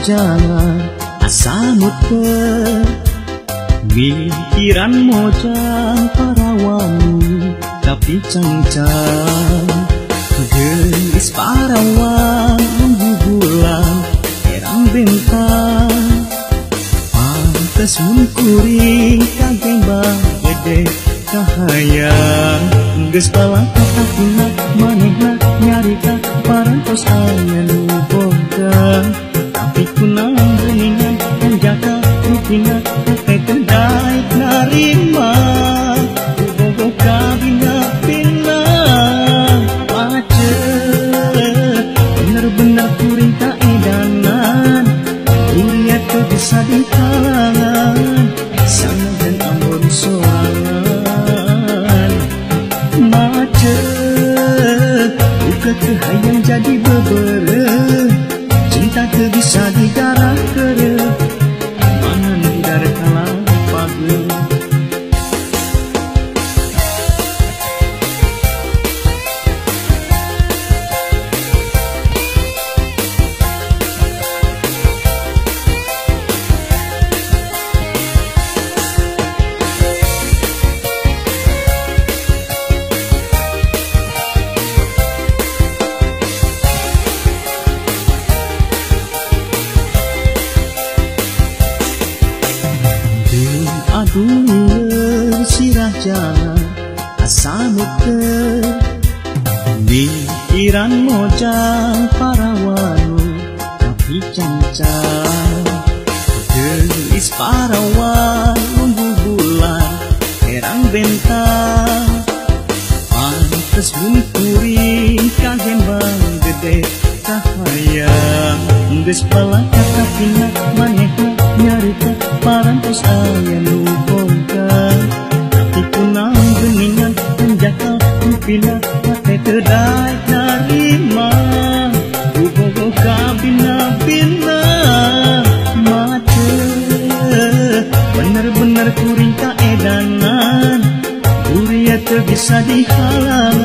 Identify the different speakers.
Speaker 1: jalan asa muter pikiran mojang parawanmu tapi cancang gelis parawan nunggu bulan terang bintang pantes mun kuring kageng bang gede cahaya geus palaka puna manehna nyarita parantos aya nu boga tapi kunaon geuningan penjaga rupina teh kendai narima bogo kabina pina macet bener-bener kuring tak edanan dunia teu bisa di kalangan sana dan ambon soangan macet buka kehayang jadi bebereh cinta teu bisa digarah kereh mangan hidar kalah pageuh. Aduh sirah jalan asa muter pikiran mojang parawanu tapi cancang gelis parawan nunggu bulan terang bentang pantes mun kuring kagen bang gede cahaya geus palaka kapina manehna nyarita parantos aya nu tapi kunaon geuningan penjaga rupina teh teu daek narima bogo kabina bina macet bener-bener kuring tak edanan duria teu bisa dihalang